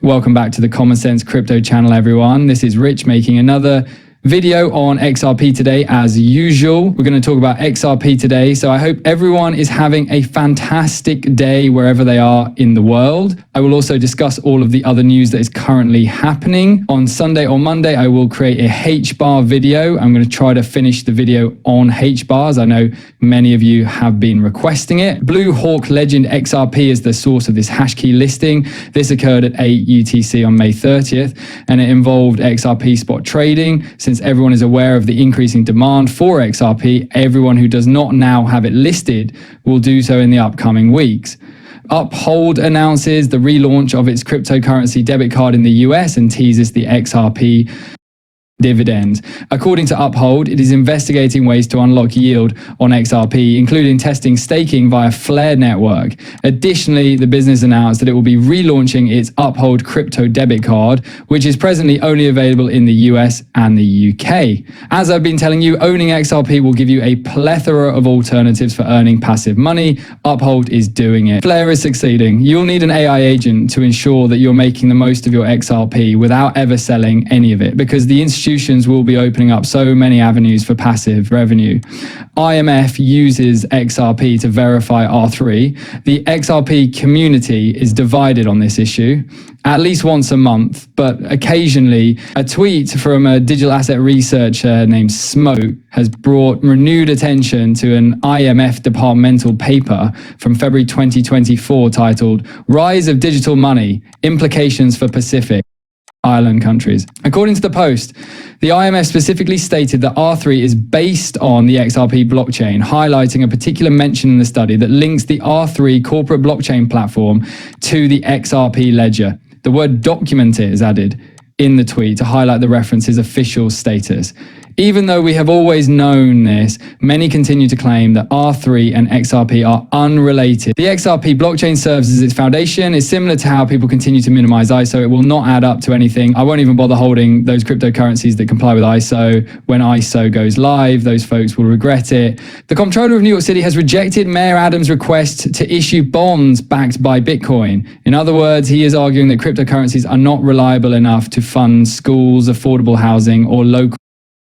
Welcome back to the Common Sense Crypto channel, everyone. This is Rich making another video on XRP today. As usual, we're going to talk about XRP today. So I hope everyone is having a fantastic day wherever they are in the world. I will also discuss all of the other news that is currently happening. On Sunday or Monday, I will create a H-bar video. I'm going to try to finish the video on H-bars. I know many of you have been requesting it. Blue Hawk Legend XRP is the source of this hash key listing. This occurred at 8 UTC on May 30th, and it involved XRP spot trading. Since everyone is aware of the increasing demand for XRP, everyone who does not now have it listed will do so in the upcoming weeks. Uphold announces the relaunch of its cryptocurrency debit card in the US and teases the XRP dividends. According to Uphold, it is investigating ways to unlock yield on XRP, including testing staking via Flare network. Additionally, the business announced that it will be relaunching its Uphold crypto debit card, which is presently only available in the US and the UK. As I've been telling you, owning XRP will give you a plethora of alternatives for earning passive money. Uphold is doing it. Flare is succeeding. You'll need an AI agent to ensure that you're making the most of your XRP without ever selling any of it, because the institutions will be opening up so many avenues for passive revenue. IMF uses XRP to verify R3. The XRP community is divided on this issue at least once a month, but occasionally a tweet from a digital asset researcher named Smoke has brought renewed attention to an IMF departmental paper from February 2024 titled "Rise of Digital Money: Implications for Pacific Island Countries." According to the post, the IMF specifically stated that R3 is based on the XRP blockchain, highlighting a particular mention in the study that links the R3 corporate blockchain platform to the XRP ledger. The word documented is added in the tweet to highlight the reference's official status. Even though we have always known this, many continue to claim that R3 and XRP are unrelated. The XRP blockchain serves as its foundation. It's similar to how people continue to minimize ISO. It will not add up to anything. I won't even bother holding those cryptocurrencies that comply with ISO. When ISO goes live, those folks will regret it. The comptroller of New York City has rejected Mayor Adams' request to issue bonds backed by Bitcoin. In other words, he is arguing that cryptocurrencies are not reliable enough to fund schools, affordable housing, or local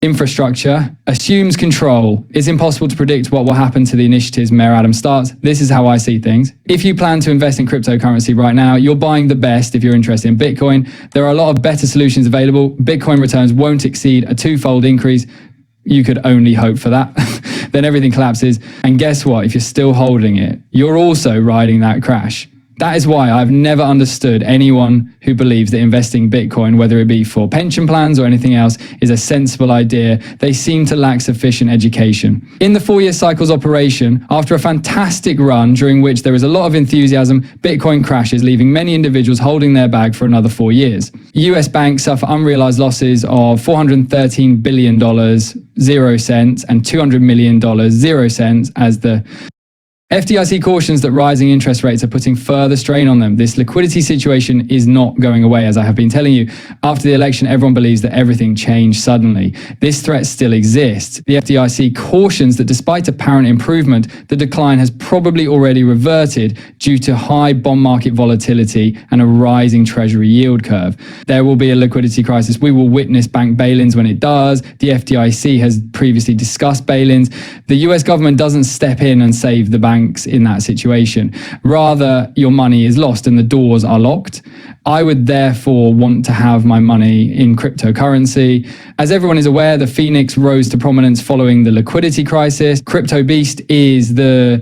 infrastructure. Assumes control. It's impossible to predict what will happen to the initiatives Mayor Adams starts. This is how I see things. If you plan to invest in cryptocurrency right now, you're buying the best if you're interested in Bitcoin. There are a lot of better solutions available. Bitcoin returns won't exceed a twofold increase. You could only hope for that. Then everything collapses. And guess what? If you're still holding it, you're also riding that crash. That is why I've never understood anyone who believes that investing Bitcoin, whether it be for pension plans or anything else, is a sensible idea. They seem to lack sufficient education. In the 4-year cycle's operation, after a fantastic run during which there is a lot of enthusiasm, Bitcoin crashes, leaving many individuals holding their bag for another 4 years. US banks suffer unrealized losses of $413 billion, 0 cents, and $200 million, 0 cents, as the FDIC cautions that rising interest rates are putting further strain on them. This liquidity situation is not going away, as I have been telling you. After the election, everyone believes that everything changed suddenly. This threat still exists. The FDIC cautions that despite apparent improvement, the decline has probably already reverted due to high bond market volatility and a rising treasury yield curve. There will be a liquidity crisis. We will witness bank bail-ins when it does. The FDIC has previously discussed bail-ins. The US government doesn't step in and save the bank in that situation. Rather, your money is lost and the doors are locked. I would therefore want to have my money in cryptocurrency. As everyone is aware, the Phoenix rose to prominence following the liquidity crisis. Crypto Beast is the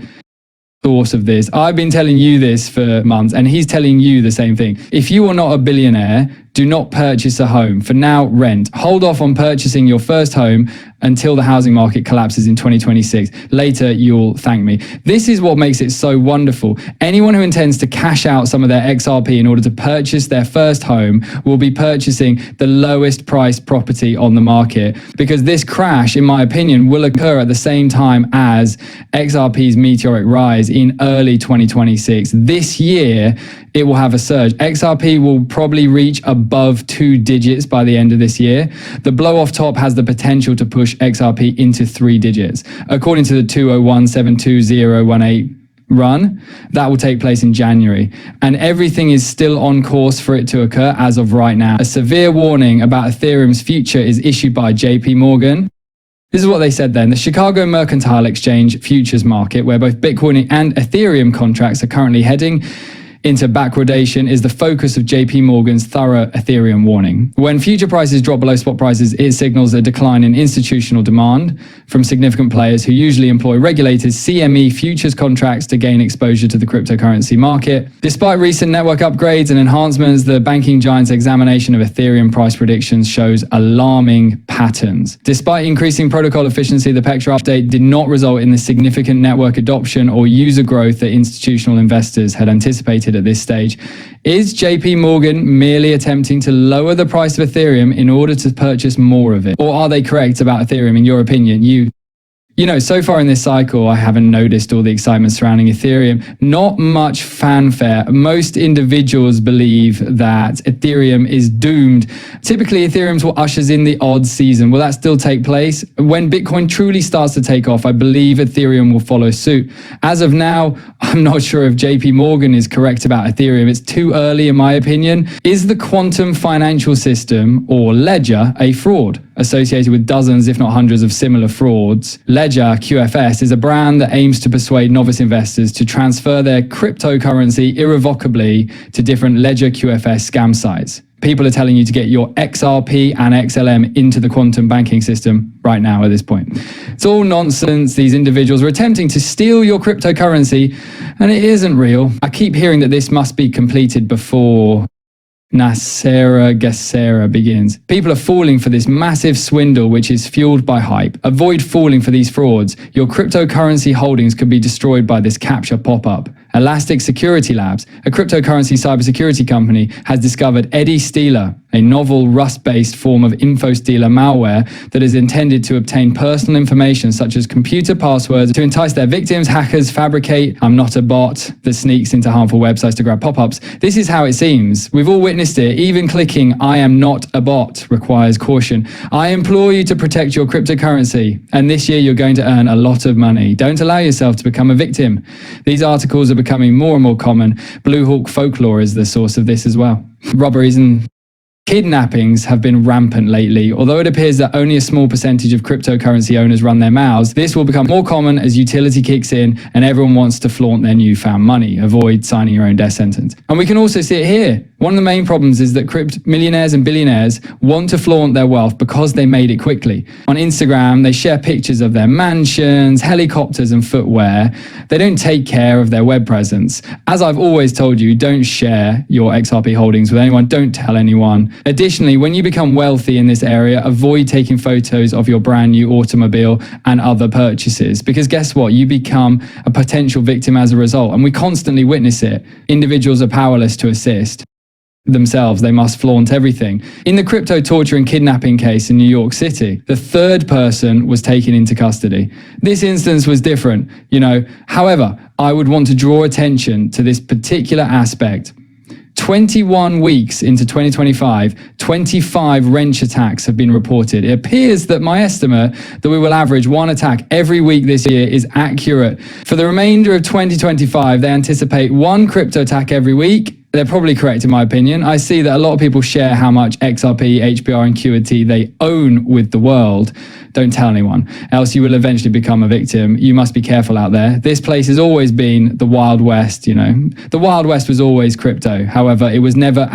source of this. I've been telling you this for months, and he's telling you the same thing. If you are not a billionaire, do not purchase a home. For now, rent. Hold off on purchasing your first home until the housing market collapses in 2026. Later, you'll thank me. This is what makes it so wonderful. Anyone who intends to cash out some of their XRP in order to purchase their first home will be purchasing the lowest priced property on the market, because this crash, in my opinion, will occur at the same time as XRP's meteoric rise in early 2026. This year, it will have a surge. XRP will probably reach above 2 digits by the end of this year. The blow off top has the potential to push XRP into 3 digits. According to the 201722018 run, that will take place in January. And everything is still on course for it to occur as of right now. A severe warning about Ethereum's future is issued by JP Morgan. This is what they said then. The Chicago Mercantile Exchange futures market, where both Bitcoin and Ethereum contracts are currently heading into backwardation, is the focus of JP Morgan's thorough Ethereum warning. When future prices drop below spot prices, it signals a decline in institutional demand from significant players who usually employ regulated CME futures contracts to gain exposure to the cryptocurrency market. Despite recent network upgrades and enhancements, the banking giant's examination of Ethereum price predictions shows alarming patterns. Despite increasing protocol efficiency, the Petra update did not result in the significant network adoption or user growth that institutional investors had anticipated at this stage. Is JP Morgan merely attempting to lower the price of Ethereum in order to purchase more of it? Or are they correct about Ethereum in your opinion? You know, so far in this cycle, I haven't noticed all the excitement surrounding Ethereum. Not much fanfare. Most individuals believe that Ethereum is doomed. Typically, Ethereum's what ushers in the odd season. Will that still take place? When Bitcoin truly starts to take off, I believe Ethereum will follow suit. As of now, I'm not sure if JP Morgan is correct about Ethereum. It's too early, in my opinion. Is the quantum financial system, or Ledger, a fraud associated with dozens, if not hundreds, of similar frauds? Ledger QFS is a brand that aims to persuade novice investors to transfer their cryptocurrency irrevocably to different Ledger QFS scam sites. People are telling you to get your XRP and XLM into the quantum banking system right now at this point. It's all nonsense. These individuals are attempting to steal your cryptocurrency, and it isn't real. I keep hearing that this must be completed before Nasera Gesera begins. People are falling for this massive swindle, which is fueled by hype. Avoid falling for these frauds. Your cryptocurrency holdings could be destroyed by this captcha pop-up. Elastic Security Labs, a cryptocurrency cybersecurity company, has discovered Eddie Stealer, a novel Rust-based form of info-stealer malware that is intended to obtain personal information such as computer passwords to entice their victims. Hackers fabricate "I'm not a bot" that sneaks into harmful websites to grab pop-ups. This is how it seems. We've all witnessed it. Even clicking "I am not a bot" requires caution. I implore you to protect your cryptocurrency, and this year you're going to earn a lot of money. Don't allow yourself to become a victim. These articles are becoming more and more common. Blue Hawk folklore is the source of this as well. Robberies and kidnappings have been rampant lately. Although it appears that only a small percentage of cryptocurrency owners run their mouths, this will become more common as utility kicks in and everyone wants to flaunt their newfound money. Avoid signing your own death sentence. And we can also see it here. One of the main problems is that millionaires and billionaires want to flaunt their wealth because they made it quickly. On Instagram, they share pictures of their mansions, helicopters, and footwear. They don't take care of their web presence. As I've always told you, don't share your XRP holdings with anyone. Don't tell anyone. Additionally, when you become wealthy in this area, avoid taking photos of your brand new automobile and other purchases, because guess what? You become a potential victim as a result, and we constantly witness it. Individuals are powerless to assist themselves. They must flaunt everything. In the crypto torture and kidnapping case in New York City, the third person was taken into custody. This instance was different, However, I would want to draw attention to this particular aspect. 21 weeks into 2025, 25 wrench attacks have been reported. It appears that my estimate that we will average one attack every week this year is accurate. For the remainder of 2025, they anticipate one crypto attack every week. They're probably correct in my opinion. I see that a lot of people share how much XRP, HBR, and QT they own with the world. Don't tell anyone, else you will eventually become a victim. You must be careful out there. This place has always been the Wild West, The Wild West was always crypto. However, it was never